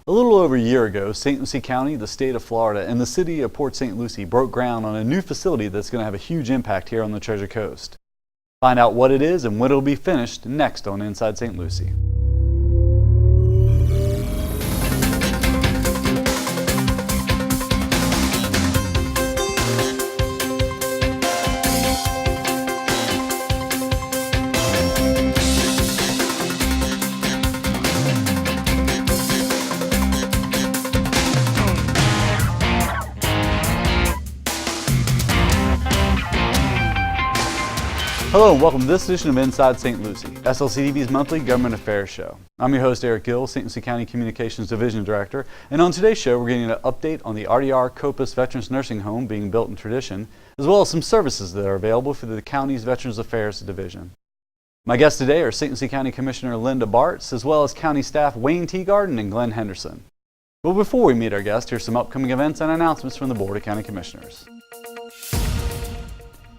A little over a year ago, St. Lucie County, the state of Florida, and the city of Port St. Lucie broke ground on a new facility that's going to have a huge impact here on the Treasure Coast. Find out what it is and when it'll be finished next on Inside St. Lucie. Hello and welcome to this edition of Inside St. Lucie, SLC-TV's monthly government affairs show. I'm your host Eric Gill, St. Lucie County Communications Division Director, and on today's show we're getting an update on the RDR Copus Veterans Nursing Home being built in Tradition, as well as some services that are available for the county's Veterans Affairs Division. My guests today are St. Lucie County Commissioner Linda Bartz, as well as county staff Wayne Teagarden and Glenn Henderson. But before we meet our guests, here's some upcoming events and announcements from the Board of County Commissioners.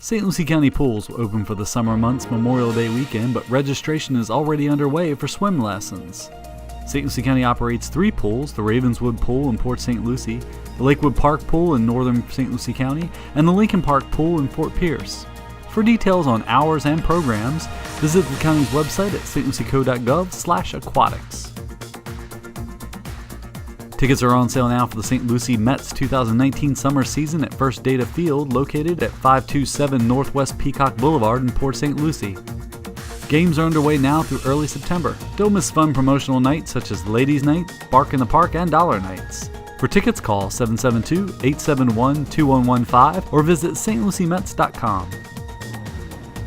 St. Lucie County pools will open for the summer months Memorial Day weekend, but registration is already underway for swim lessons. St. Lucie County operates 3 pools, the Ravenswood Pool in Port St. Lucie, the Lakewood Park Pool in northern St. Lucie County, and the Lincoln Park Pool in Fort Pierce. For details on hours and programs, visit the county's website at stlucieco.gov/aquatics. Tickets are on sale now for the St. Lucie Mets 2019 summer season at First Data Field, located at 527 Northwest Peacock Boulevard in Port St. Lucie. Games are underway now through early September. Don't miss fun promotional nights such as Ladies Night, Bark in the Park, and Dollar Nights. For tickets, call 772-871-2115 or visit stluciemets.com.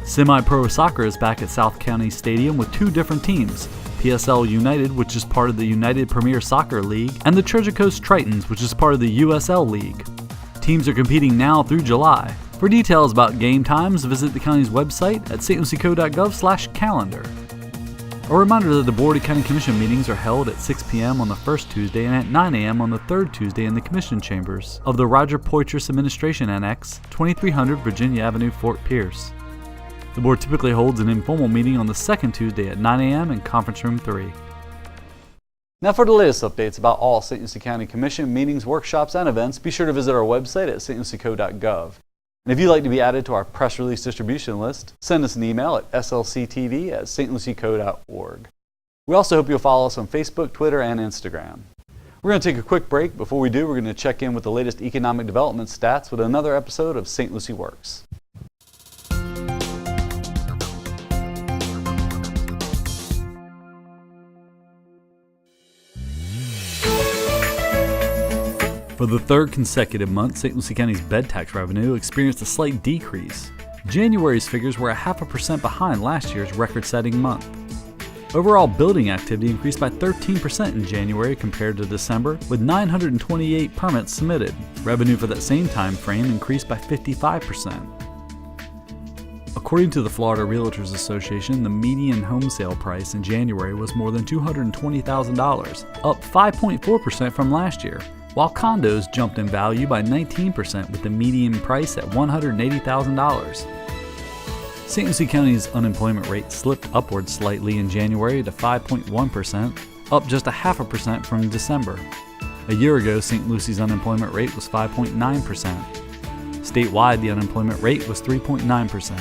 Semi-Pro Soccer is back at South County Stadium with 2 different teams. PSL United, which is part of the United Premier Soccer League, and the Treasure Coast Tritons, which is part of the USL League. Teams are competing now through July. For details about game times, visit the county's website at stlucieco.gov/calendar. A reminder that the Board of County Commission meetings are held at 6 p.m. on the first Tuesday and at 9 a.m. on the third Tuesday in the Commission Chambers of the Roger Poitras Administration Annex, 2300 Virginia Avenue, Fort Pierce. The board typically holds an informal meeting on the second Tuesday at 9 a.m. in Conference Room 3. Now for the latest updates about all St. Lucie County Commission meetings, workshops, and events, be sure to visit our website at stlucieco.gov. And if you'd like to be added to our press release distribution list, send us an email at slctv@stlucieco.org. We also hope you'll follow us on Facebook, Twitter, and Instagram. We're going to take a quick break. Before we do, we're going to check in with the latest economic development stats with another episode of St. Lucie Works. For the third consecutive month, St. Lucie County's bed tax revenue experienced a slight decrease. January's figures were 0.5% behind last year's record-setting month. Overall building activity increased by 13% in January compared to December, with 928 permits submitted. Revenue for that same time frame increased by 55%. According to the Florida Realtors Association, the median home sale price in January was more than $220,000, up 5.4% from last year, while condos jumped in value by 19% with the median price at $180,000. St. Lucie County's unemployment rate slipped upward slightly in January to 5.1%, up just 0.5% from December. A year ago, St. Lucie's unemployment rate was 5.9%. Statewide, the unemployment rate was 3.9%.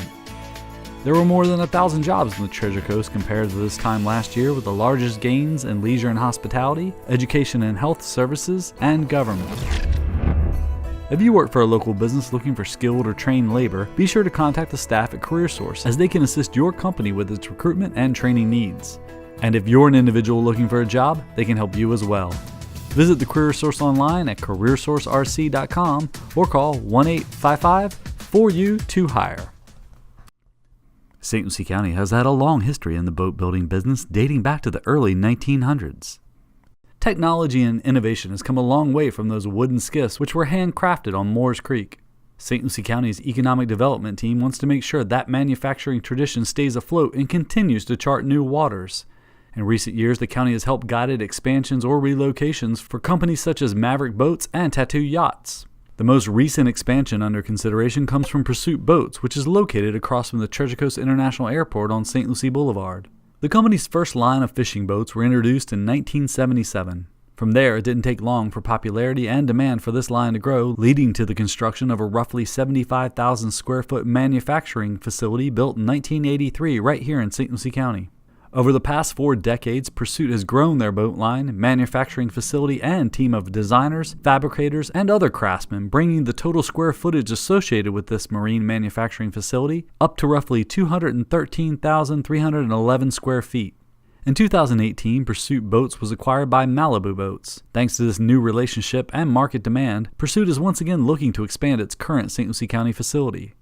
There were more than 1,000 jobs in the Treasure Coast compared to this time last year, with the largest gains in leisure and hospitality, education and health services, and government. If you work for a local business looking for skilled or trained labor, be sure to contact the staff at CareerSource, as they can assist your company with its recruitment and training needs. And if you're an individual looking for a job, they can help you as well. Visit the CareerSource online at careersourcerc.com or call 1-855-4U2HIRE. St. Lucie County has had a long history in the boat building business dating back to the early 1900s. Technology and innovation has come a long way from those wooden skiffs which were handcrafted on Moores Creek. St. Lucie County's economic development team wants to make sure that manufacturing tradition stays afloat and continues to chart new waters. In recent years, the county has helped guided expansions or relocations for companies such as Maverick Boats and Tattoo Yachts. The most recent expansion under consideration comes from Pursuit Boats, which is located across from the Treasure Coast International Airport on St. Lucie Boulevard. The company's first line of fishing boats were introduced in 1977. From there, it didn't take long for popularity and demand for this line to grow, leading to the construction of a roughly 75,000 square foot manufacturing facility built in 1983 right here in St. Lucie County. Over the past 4 decades, Pursuit has grown their boat line, manufacturing facility, and team of designers, fabricators, and other craftsmen, bringing the total square footage associated with this marine manufacturing facility up to roughly 213,311 square feet. In 2018, Pursuit Boats was acquired by Malibu Boats. Thanks to this new relationship and market demand, Pursuit is once again looking to expand its current St. Lucie County facility.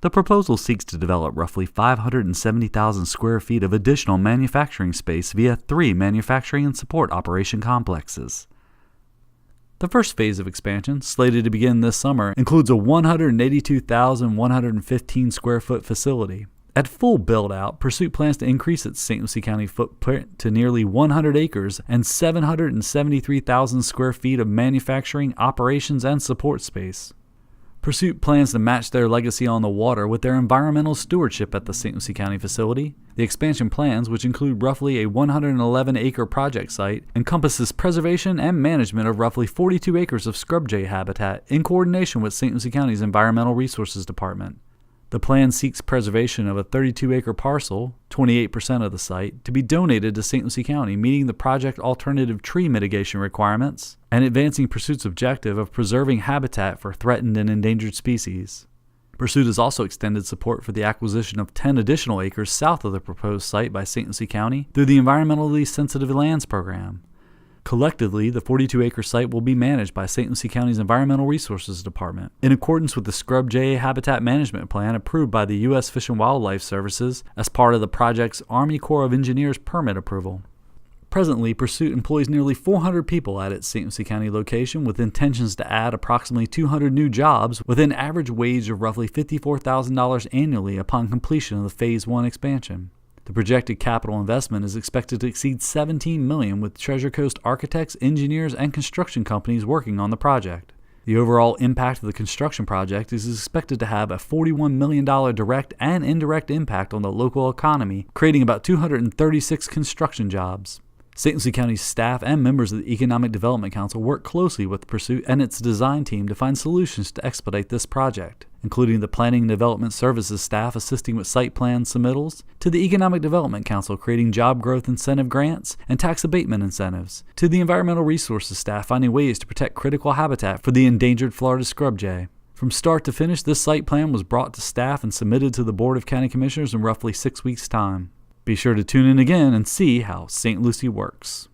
The proposal seeks to develop roughly 570,000 square feet of additional manufacturing space via 3 manufacturing and support operation complexes. The first phase of expansion, slated to begin this summer, includes a 182,115 square foot facility. At full build-out, Pursuit plans to increase its St. Lucie County footprint to nearly 100 acres and 773,000 square feet of manufacturing, operations, and support space. Pursuit plans to match their legacy on the water with their environmental stewardship at the St. Lucie County facility. The expansion plans, which include roughly a 111-acre project site, encompasses preservation and management of roughly 42 acres of scrub jay habitat in coordination with St. Lucie County's Environmental Resources Department. The plan seeks preservation of a 32-acre parcel, 28% of the site, to be donated to St. Lucie County, meeting the project alternative tree mitigation requirements and advancing Pursuit's objective of preserving habitat for threatened and endangered species. Pursuit has also extended support for the acquisition of 10 additional acres south of the proposed site by St. Lucie County through the Environmentally Sensitive Lands Program. Collectively, the 42-acre site will be managed by St. Lucie County's Environmental Resources Department, in accordance with the Scrub Jay Habitat Management Plan approved by the U.S. Fish and Wildlife Services as part of the project's Army Corps of Engineers permit approval. Presently, Pursuit employs nearly 400 people at its St. Lucie County location, with intentions to add approximately 200 new jobs with an average wage of roughly $54,000 annually upon completion of the Phase 1 expansion. The projected capital investment is expected to exceed $17 million, with Treasure Coast architects, engineers, and construction companies working on the project. The overall impact of the construction project is expected to have a $41 million direct and indirect impact on the local economy, creating about 236 construction jobs. St. Lucie County's staff and members of the Economic Development Council work closely with Pursuit and its design team to find solutions to expedite this project, including the Planning and Development Services staff assisting with site plan submittals, to the Economic Development Council creating job growth incentive grants and tax abatement incentives, to the Environmental Resources staff finding ways to protect critical habitat for the endangered Florida scrub jay. From start to finish, this site plan was brought to staff and submitted to the Board of County Commissioners in roughly 6 weeks' time. Be sure to tune in again and see how St. Lucie works.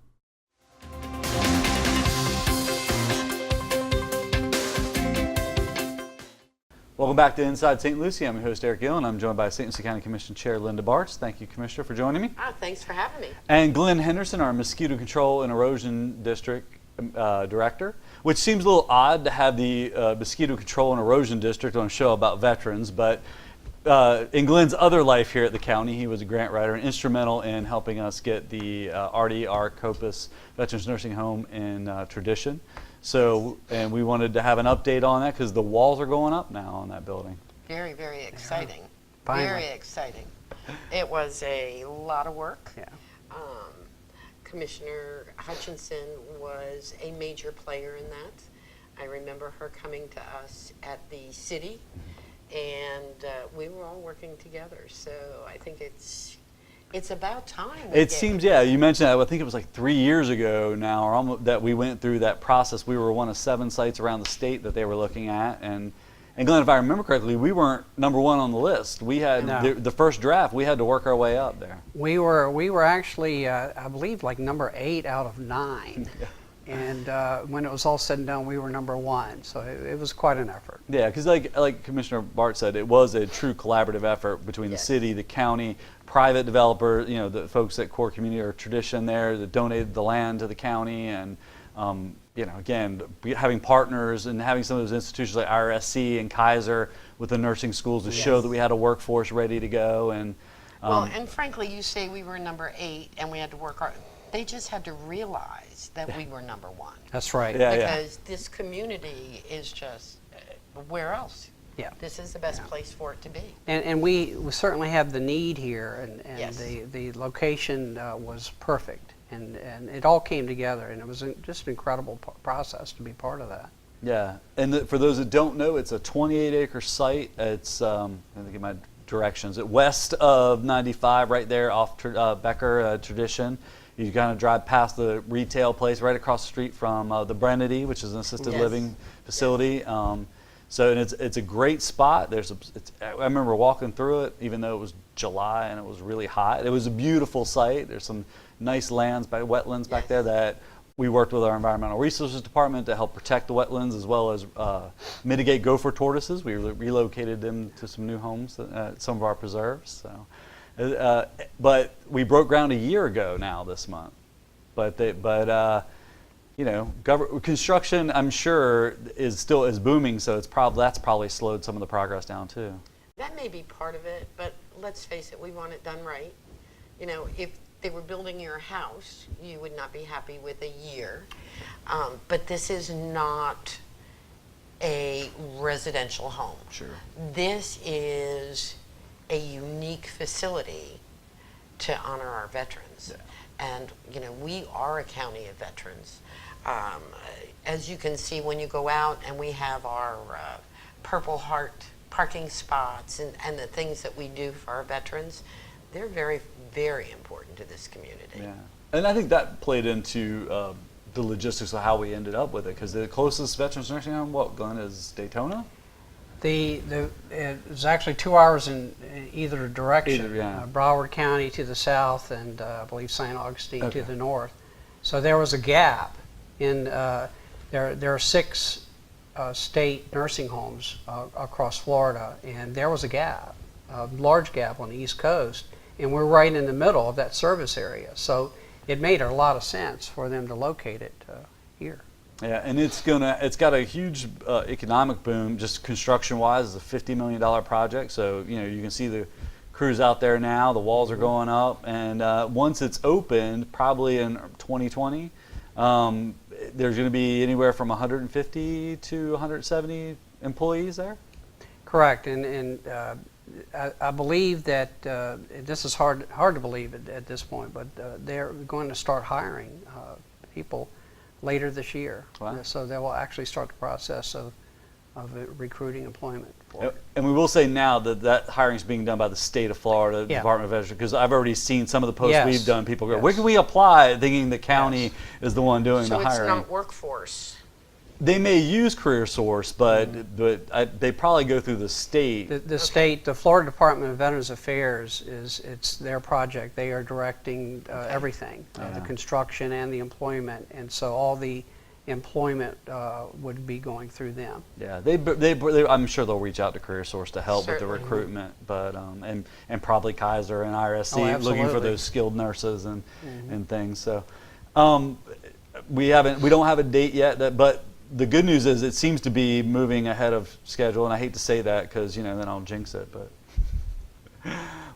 Welcome back to Inside St. Lucie. I'm your host, Eric Gill, and I'm joined by St. Lucie County Commission Chair Linda Bartz. Thank you, Commissioner, for joining me. Oh, thanks for having me. And Glenn Henderson, our Mosquito Control and Erosion District Director, which seems a little odd to have the Mosquito Control and Erosion District on a show about veterans, but in Glenn's other life here at the county, he was a grant writer and instrumental in helping us get the RDR Copus Veterans Nursing Home in Tradition. So, and we wanted to have an update on that because the walls are going up now on that building. Very, very exciting. Finally. Very exciting. It was a lot of work. Yeah. Commissioner Hutchinson was a major player in that. I remember her coming to us at the city, and we were all working together. So I think it's about time. It seems, yeah, you mentioned that, I think it was like 3 years ago now, or almost, that we went through that process. We were one of 7 sites around the state that they were looking at, and Glenn, if I remember correctly, we weren't number 1 on the list. We had No. the first draft, we had to work our way up there. We were actually, I believe, like number 8 out of 9. Yeah. And when it was all said and done, we were number 1. So it was quite an effort. Yeah, because like Commissioner Bart said, it was a true collaborative effort between the Yes. city, the county, private developer, you know, the folks at Core Community or Tradition there that donated the land to the county, and you know, again, having partners and having some of those institutions like IRSC and Kaiser with the nursing schools to show Yes. that we had a workforce ready to go. And Well, and frankly, you say we were number 8 and we had to work hard. They just had to realize that we were number 1. That's right. Yeah. Because this community is just, where else? Yeah. This is the best place for it to be. And we certainly have the need here, and Yes. the location was perfect. and it all came together, and it was just an incredible process to be part of that. Yeah, and for those that don't know, it's a 28-acre site. It's I think in my directions, west of 95, right there off Becker Tradition. You kind of drive past the retail place right across the street from the Brennedy, which is an assisted Yes. living facility. So and it's a great spot. I remember walking through it, even though it was July and it was really hot. It was a beautiful site. There's some nice wetlands back there that we worked with our environmental resources department to help protect the wetlands as well as mitigate gopher tortoises. We relocated them to some new homes at some of our preserves. So, but we broke ground a year ago now this month. But you know, construction, I'm sure, is booming. So that's probably slowed some of the progress down too. That may be part of it, but let's face it, we want it done right. You know, if they were building your house, you would not be happy with a year. But this is not a residential home. Sure. This is a unique facility to honor our veterans. Yeah. And, you know, we are a county of veterans. As you can see when you go out, and we have our Purple Heart parking spots and the things that we do for our veterans, they're very, very important to this community. Yeah, and I think that played into the logistics of how we ended up with it, because the closest veterans nursing home, Glenn, is Daytona? It was actually 2 hours in either direction. Broward County to the south, and I believe St. Augustine to the north. So there was a gap in there are 6 state nursing homes across Florida, and there was a large gap on the East Coast, and we're right in the middle of that service area. So it made a lot of sense for them to locate it here. Yeah, and it's got a huge economic boom, just construction-wise. It's a $50 million project, so you know you can see the crews out there now. The walls are going up, and once it's opened, probably in 2020, there's going to be anywhere from 150 to 170 employees there. Correct, and I believe that this is hard to believe at this point, but they're going to start hiring people later this year. Wow. So they will actually start the process of recruiting employment for it. And we will say now that hiring is being done by the state of Florida Department of Veterans, because I've already seen some of the posts we've done. People go, where can we apply? Thinking the county is the one doing the hiring. So it's not workforce. They may use CareerSource, but they probably go through the state. The Florida Department of Veterans Affairs it's their project. They are directing everything, the construction and the employment, and so all the employment would be going through them. Yeah, I'm sure they'll reach out to CareerSource to help with the recruitment, but and probably Kaiser and IRSC looking for those skilled nurses and things. So we don't have a date yet, but the good news is it seems to be moving ahead of schedule, and I hate to say that because then I'll jinx it,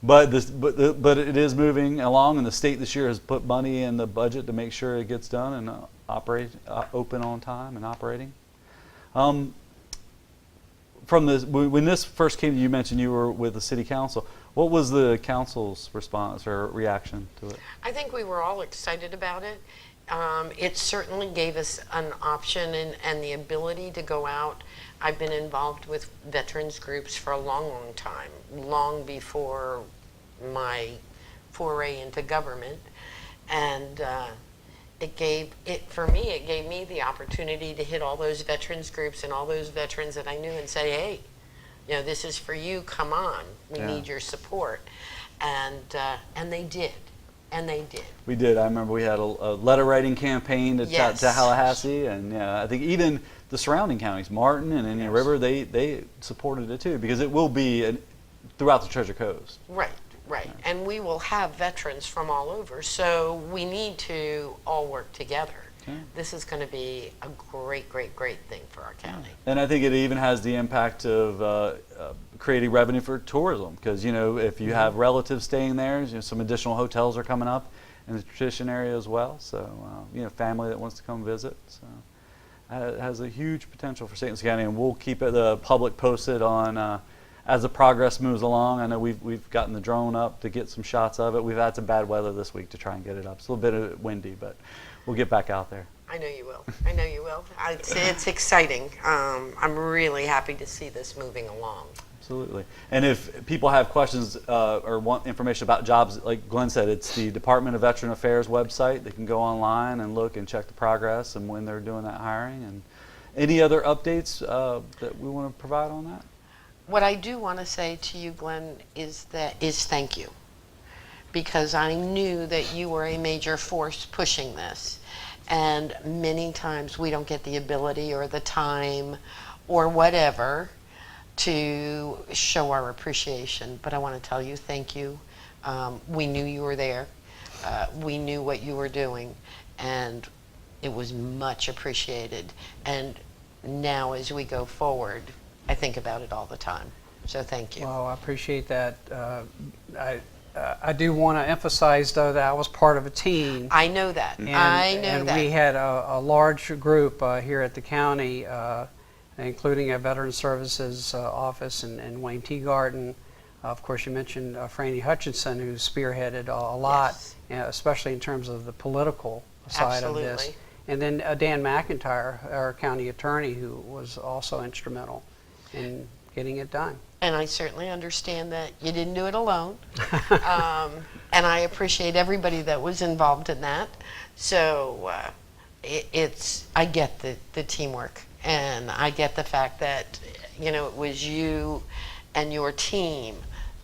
but it is moving along, and the state this year has put money in the budget to make sure it gets done and open on time and operating. When this first came, you mentioned you were with the city council. What was the council's response or reaction to it? I think we were all excited about it. It certainly gave us an option and the ability to go out. I've been involved with veterans groups for a long, long time, long before my foray into government. And it gave me the opportunity to hit all those veterans groups and all those veterans that I knew and say, hey, this is for you, come on, we need your support. And they did. And they did. We did. I remember we had a letter writing campaign to Tallahassee, and I think even the surrounding counties, Martin and Indian River, they supported it too, because it will be throughout the Treasure Coast. Right. Yeah. And we will have veterans from all over, so we need to all work together. Okay. This is going to be a great, great, great thing for our county. And I think it even has the impact of creating revenue for tourism, because if you have relatives staying there, some additional hotels are coming up in the Tradition area as well. So family that wants to come visit. So it has a huge potential for St. Lucie County, and we'll keep the public posted on as the progress moves along. I know we've gotten the drone up to get some shots of it. We've had some bad weather this week to try and get it up. It's a little bit windy, but we'll get back out there. I know you will. I know you will. It's exciting. I'm really happy to see this moving along. Absolutely. And if people have questions or want information about jobs, like Glenn said, it's the Department of Veteran Affairs website. They can go online and look and check the progress and when they're doing that hiring. And any other updates that we want to provide on that? What I do want to say to you, Glenn, is thank you, because I knew that you were a major force pushing this, and many times we don't get the ability or the time or whatever to show our appreciation. But I want to tell you thank you. We knew you were there. We knew what you were doing, and it was much appreciated. And now as we go forward, I think about it all the time. So thank you. Well, I appreciate that. I do want to emphasize, though, that I was part of a team. I know that. And we had a large group here at the county, including a Veteran Services office and Wayne Teagarden. Of course, you mentioned Franny Hutchinson, who spearheaded a lot, Yes. Especially in terms of the political side of this. Absolutely. And then Dan McIntyre, our county attorney, who was also instrumental in getting it done. And I certainly understand that you didn't do it alone. And I appreciate everybody that was involved in that. So I get the teamwork, and I get the fact that, it was you and your team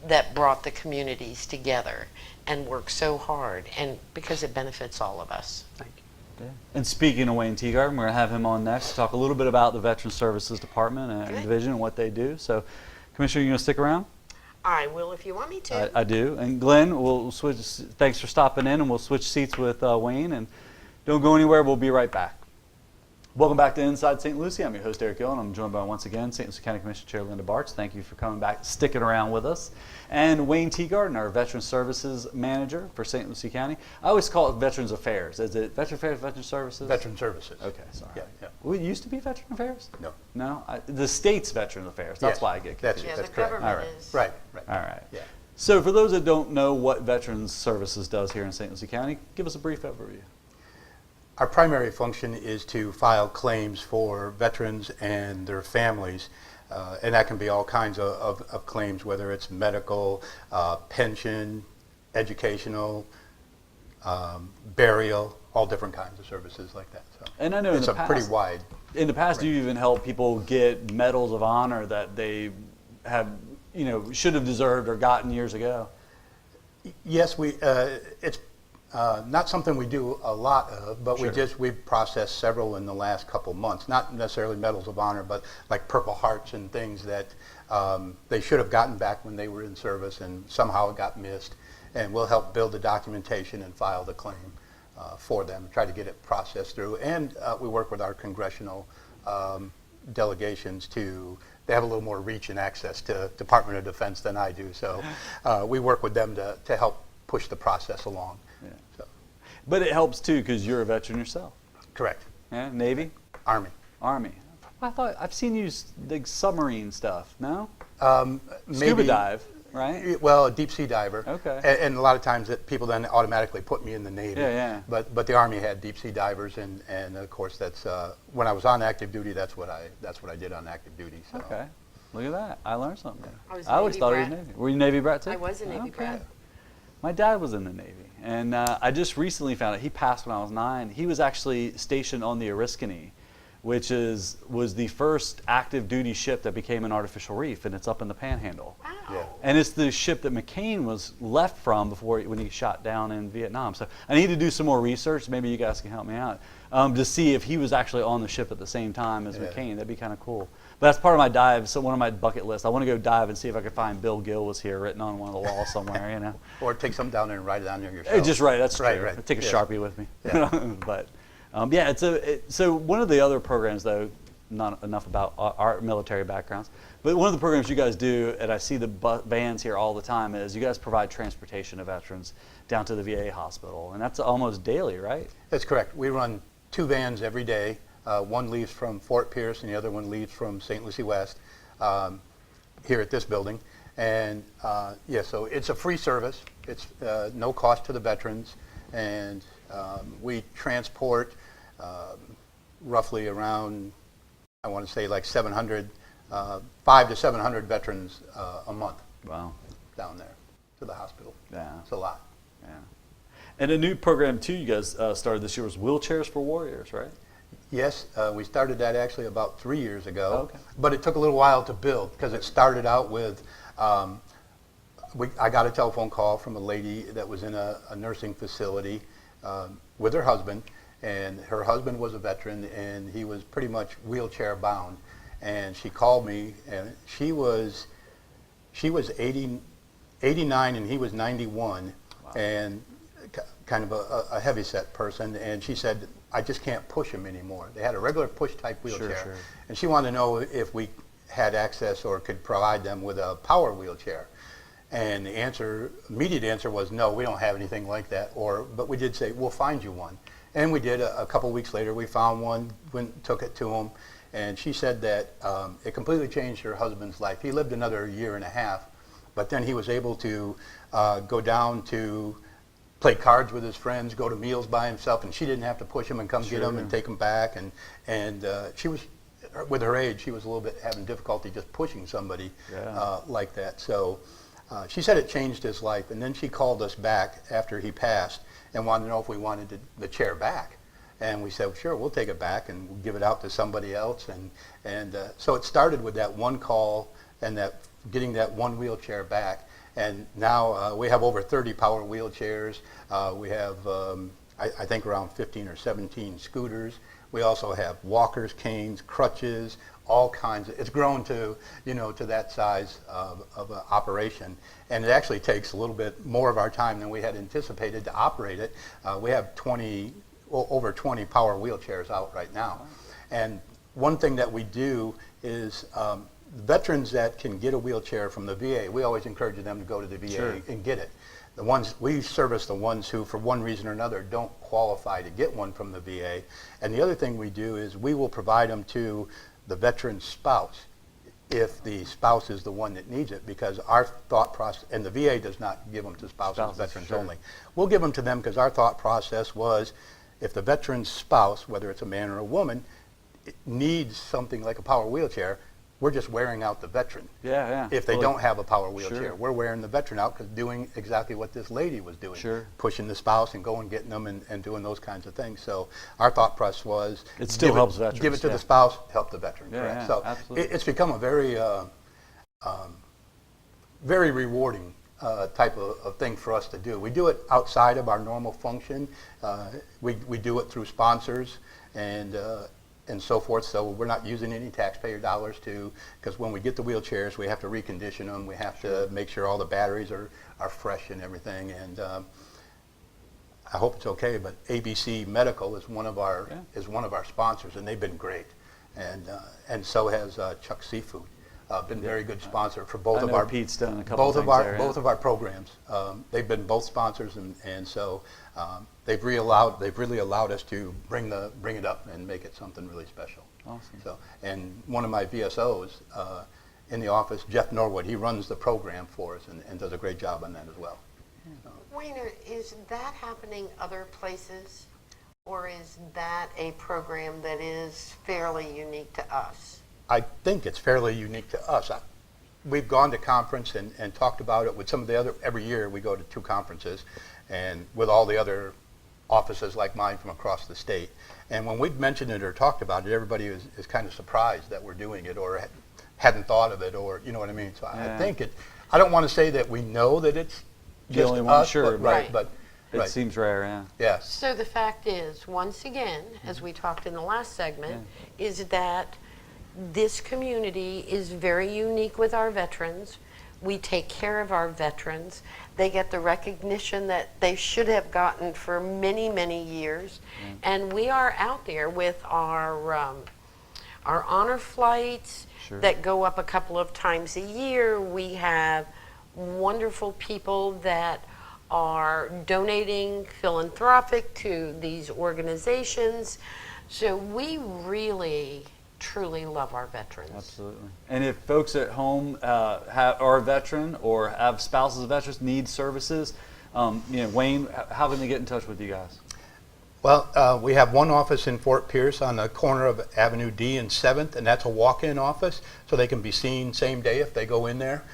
that brought the communities together and worked so hard, and because it benefits all of us. Thank you. Yeah. And speaking of Wayne Teagarden, we're going to have him on next to talk a little bit about the Veteran Services Department and Good. Division and what they do. So, Commissioner, you going to stick around? I will if you want me to. I do. And Glenn, we'll switch. Thanks for stopping in, and we'll switch seats with Wayne. And don't go anywhere. We'll be right back. Welcome back to Inside St. Lucie. I'm your host, Eric Gill, and I'm joined by, once again, St. Lucie County Commission Chair Linda Bartz. Thank you for coming back, sticking around with us. And Wayne Teagarden, our Veteran Services Manager for St. Lucie County. I always call it Veterans Affairs. Is it Veteran Affairs, Veteran Services? Veteran Services. Okay, sorry. Yeah. Well, it used to be Veteran Affairs? No. No? The state's Veteran Affairs. That's Yes, why I get that's- confused. Yeah, that's the correct. government All right. is. Right. All right. Yeah. So for those that don't know what Veterans Services does here in St. Lucie County, give us a brief overview. Our primary function is to file claims for veterans and their families, and that can be all kinds of claims, whether it's medical, pension, educational, burial, all different kinds of services like that. So And I know it's in the a pretty past- wide. In the past, you even helped people get medals of honor that they have, should have deserved or gotten years ago. Yes, it's not something we do a lot of, but Sure. we've processed several in the last couple months. Not necessarily medals of honor, but like Purple Hearts and things that they should have gotten back when they were in service, and somehow it got missed. And we'll help build the documentation and file the claim for them, try to get it processed through. And we work with our congressional delegations they have a little more reach and access to Department of Defense than I do. So we work with them to help push the process along. Yeah. So, But it helps too because you're a veteran yourself. correct. Yeah? Navy? Army. Army. I thought I've seen you like submarine stuff. No? Scuba Scuba dive, right? Well, a deep sea diver. Okay. And a lot of times people then automatically put me in the Navy. Yeah. But the Army had deep sea divers, and of course that's when I was on active duty. That's what I did on active duty. So. Okay. Look at that. I learned something. I was a I always Navy thought he was brat. Navy. Were you Navy brat too? I was a Navy Okay. brat. My dad was in the Navy, and I just recently found out he passed when I was 9. He was actually stationed on the Oriskany, which was the first active duty ship that became an artificial reef, and it's up in the Panhandle. Wow. Yeah. And it's the ship that McCain was left from when he shot down in Vietnam. So I need to do some more research. Maybe you guys can help me out to see if he was actually on the ship at the same time as Yeah. McCain. That'd be kind of cool. But that's part of my dive. So one of my bucket lists. I want to go dive and see if I can find Bill Gill was here written on one of the walls somewhere. Or take something down there and write it down there yourself. Just right. That's Right, true. right. I'll take a Yeah. Sharpie with me. Yeah. But yeah, so one of the other programs though, not enough about our military backgrounds, but one of the programs you guys do, and I see the vans here all the time, is you guys provide transportation of veterans down to the VA hospital, and that's almost daily, right? That's correct. We run 2 vans every day. One leaves from Fort Pierce, and the other one leaves from St. Lucie West. here at this building. And yeah, so it's a free service. It's no cost to the veterans. And we transport roughly around, I want to say like 700, 500 to 700 veterans a month. Wow. Down there to the hospital. Yeah. It's a lot. Yeah. And a new program too you guys started this year was Wheelchairs for Warriors, right? Yes, we started that actually about 3 years ago. Oh, okay. But it took a little while to build because it started out with, I got a telephone call from a lady that was in a nursing facility with her husband, and her husband was a veteran and he was pretty much wheelchair bound. And she called me, and she was 89 and he was 91. Wow. And kind of a heavy-set person, and she said, I just can't push him anymore. They had a regular push-type wheelchair, Sure. and she wanted to know if we had access or could provide them with a power wheelchair. And the immediate answer was, no, we don't have anything like that. But we did say, we'll find you one. And we did. A couple weeks later, we found one, went and took it to him, and she said that it completely changed her husband's life. He lived another year and a half, but then he was able to go down to play cards with his friends, go to meals by himself, and she didn't have to push him and come get him and take him back. And she was, with her age, she was a little bit having difficulty just pushing somebody like that. So she said it changed his life. And then she called us back after he passed and wanted to know if we wanted the chair back. And we said, sure, we'll take it back and we'll give it out to somebody else. And so it started with that one call and that getting that one wheelchair back. And now we have over 30 power wheelchairs. We have, I think, around 15 or 17 scooters. We also have walkers, canes, crutches, all kinds. It's grown to, to that size of an operation. And it actually takes a little bit more of our time than we had anticipated to operate it. We have over 20 power wheelchairs out right now. And one thing that we do is veterans that can get a wheelchair from the VA, we always encourage them to go to the VA and get it. The ones we service, the ones who, for one reason or another, don't qualify to get one from the VA. And the other thing we do is we will provide them to the veteran's spouse if the spouse is the one that needs it, because our thought process, and the VA does not give them to spouses, veterans only. We'll give them to them because our thought process was if the veteran's spouse, whether it's a man or a woman, needs something like a power wheelchair, we're just wearing out the veteran. If they don't have a power wheelchair, we're wearing the veteran out because doing exactly what this lady was doing, pushing the spouse and going getting them and doing those kinds of things. So our thought process was, it still helps veterans. Give it to the spouse, help the veteran. Correct. So it's become a very, very rewarding type of thing for us to do. We do it outside of our normal function. We do it through sponsors and so forth, so we're not using any taxpayer dollars because when we get the wheelchairs, we have to recondition them. We have to make sure all the batteries are fresh and everything. And I hope it's okay, but ABC Medical is one of our sponsors, and they've been great. And so has Chuck Seafood. Been very good sponsor for both of our Pete's done a couple both of our programs. They've been both sponsors, and so they've really allowed us to bring it up and make it something really special. Awesome. So, and one of my VSOs in the office, Jeff Norwood, he runs the program for us and does a great job on that as well. Wayne, is that happening other places, or is that a program that is fairly unique to us? I think it's fairly unique to us. We've gone to conference and talked about it with some of the other, every year we go to 2 conferences and with all the other offices like mine from across the state. And when we've mentioned it or talked about it, everybody is kind of surprised that we're doing it or hadn't thought of it, or you know what I mean? So I think I don't want to say that we know that it's the just only us, one, but it seems rare, Yes. So the fact is, once again, as we talked in the last segment, is that this community is very unique with our veterans. We take care of our veterans. They get the recognition that they should have gotten for many, many years. And we are out there with our honor flights that go up a couple of times a year. We have wonderful people that are donating philanthropic to these organizations. So we really truly love our veterans. Absolutely. And if folks at home are a veteran or have spouses of veterans, need services, Wayne, how can they get in touch with you guys? Well, we have one office in Fort Pierce on the corner of Avenue D and 7th, and that's a walk-in office, so they can be seen same day if they go in there.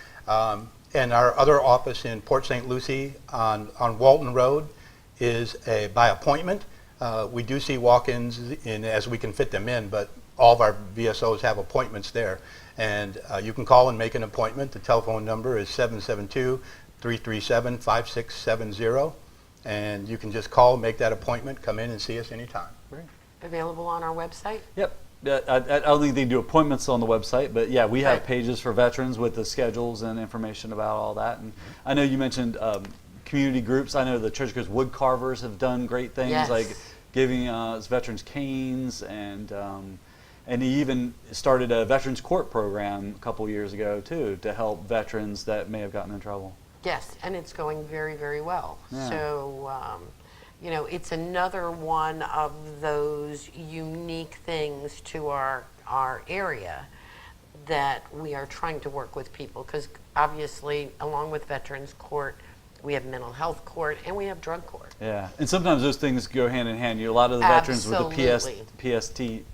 And our other office in Port St. Lucie on Walton Road is by appointment. We do see walk-ins as we can fit them in, but all of our VSOs have appointments there. And you can call and make an appointment. The telephone number is 772-337-5670. And you can just call, make that appointment, come in and see us anytime. Great. Available on our website? Yep. I don't think they do appointments on the website, but yeah, we have Right. pages for veterans with the schedules and information about all that. And I know you mentioned community groups. I know the Church of Christ wood carvers have done great things, Yes. like giving veterans canes, and he even started a veterans court program a couple years ago too, to help veterans that may have gotten in trouble. Yes, and it's going very, very well. Yeah. So, it's another one of those unique things to our area that we are trying to work with people, because obviously, along with Veterans Court, we have mental health court and we have drug court. Yeah, and sometimes those things go hand in hand. A lot of the veterans with the Absolutely. PST.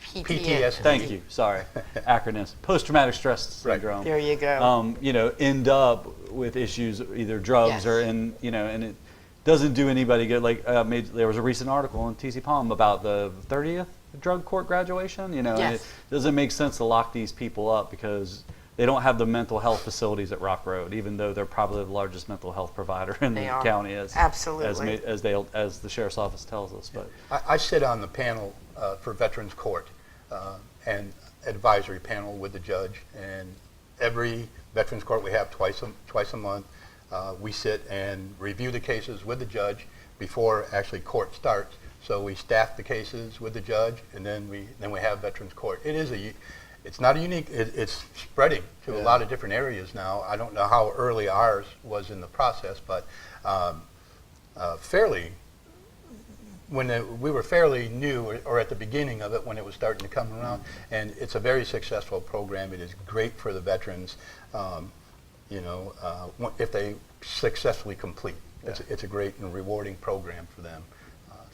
PTSD. Thank you. Sorry, acronyms. Post-traumatic stress syndrome. There you go. End up with issues, either drugs Yes. or and it doesn't do anybody good. Like there was a recent article in TC Palm about the 30th drug court graduation. And Yes. it doesn't make sense to lock these people up because they don't have the mental health facilities at Rock Road, even though they're probably the largest mental health provider in They the are. county, Absolutely. as the sheriff's office tells us. But I sit on the panel for Veterans Court and advisory panel with the judge, and every Veterans Court we have twice a month. We sit and review the cases with the judge before actually court starts. So we staff the cases with the judge, and then we have Veterans Court. It's not a unique. It's spreading to a lot of different areas now. I don't know how early ours was in the process, but we were fairly new, or at the beginning of it when it was starting to come around, and it's a very successful program. It is great for the veterans, if they successfully complete. It's a great and rewarding program for them.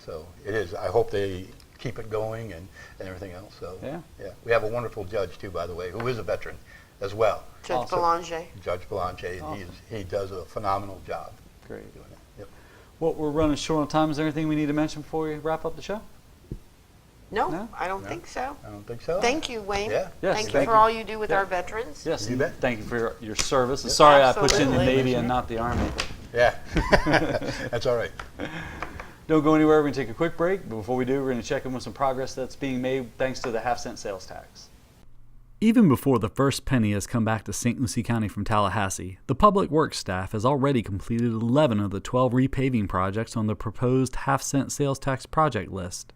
So it is. I hope they keep it going and everything else. So Yeah. We have a wonderful judge too, by the way, who is a veteran as well. Judge Awesome. Belanger. Judge Belanger, and Awesome. he does a phenomenal job great. doing it. Yep. Well, we're running short on time. Is there anything we need to mention before we wrap up the show? No, No? I don't think so. I don't think so. Thank you, Wayne. Yeah. Yes, Thank you thank for you. all you do with Yeah. our veterans. Yes, You and bet. thank you for your service. Sorry I put you in the Absolutely. Navy and not the Army. Yeah. That's all right. Don't go anywhere. We're going to take a quick break. But before we do, we're going to check in with some progress that's being made thanks to the half-cent sales tax. Even before the first penny has come back to St. Lucie County from Tallahassee, the Public Works staff has already completed 11 of the 12 repaving projects on the proposed half-cent sales tax project list.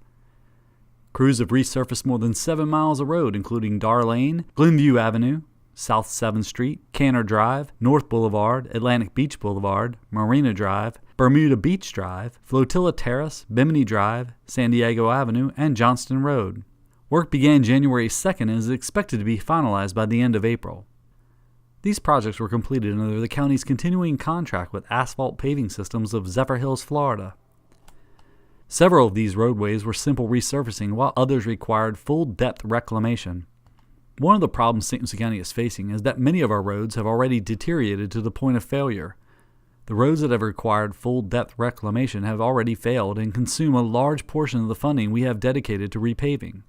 Crews have resurfaced more than 7 miles of road, including Dar Lane, Glenview Avenue, South 7th Street, Canner Drive, North Boulevard, Atlantic Beach Boulevard, Marina Drive, Bermuda Beach Drive, Flotilla Terrace, Bimini Drive, San Diego Avenue, and Johnston Road. Work began January 2nd and is expected to be finalized by the end of April. These projects were completed under the county's continuing contract with Asphalt Paving Systems of Zephyr Hills, Florida. Several of these roadways were simple resurfacing, while others required full-depth reclamation. One of the problems St. Lucie County is facing is that many of our roads have already deteriorated to the point of failure. The roads that have required full-depth reclamation have already failed and consume a large portion of the funding we have dedicated to repaving.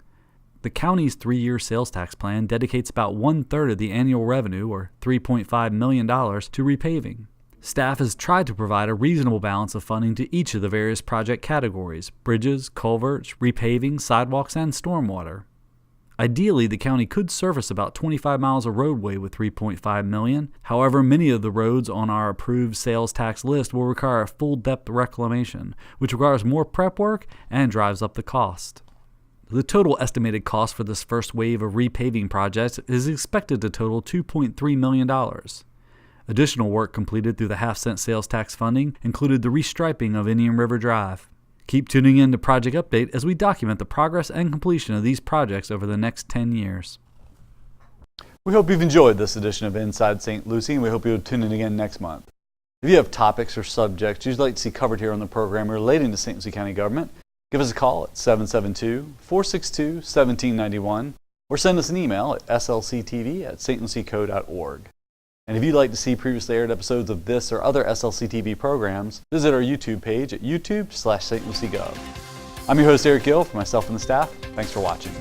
The county's 3-year sales tax plan dedicates about 1/3 of the annual revenue, or $3.5 million, to repaving. Staff has tried to provide a reasonable balance of funding to each of the various project categories: bridges, culverts, repaving, sidewalks, and stormwater. Ideally, the county could surface about 25 miles of roadway with $3.5 million. However, many of the roads on our approved sales tax list will require a full-depth reclamation, which requires more prep work and drives up the cost. The total estimated cost for this first wave of repaving projects is expected to total $2.3 million. Additional work completed through the half-cent sales tax funding included the restriping of Indian River Drive. Keep tuning in to Project Update as we document the progress and completion of these projects over the next 10 years. We hope you've enjoyed this edition of Inside St. Lucie, and we hope you'll tune in again next month. If you have topics or subjects you'd like to see covered here on the program relating to St. Lucie County government, give us a call at 772-462-1791 or send us an email at slctv@stlucieco.org. And if you'd like to see previously aired episodes of this or other SLC TV programs, visit our YouTube page at youtube.com/stluciegov. I'm your host, Eric Gill, for myself and the staff. Thanks for watching.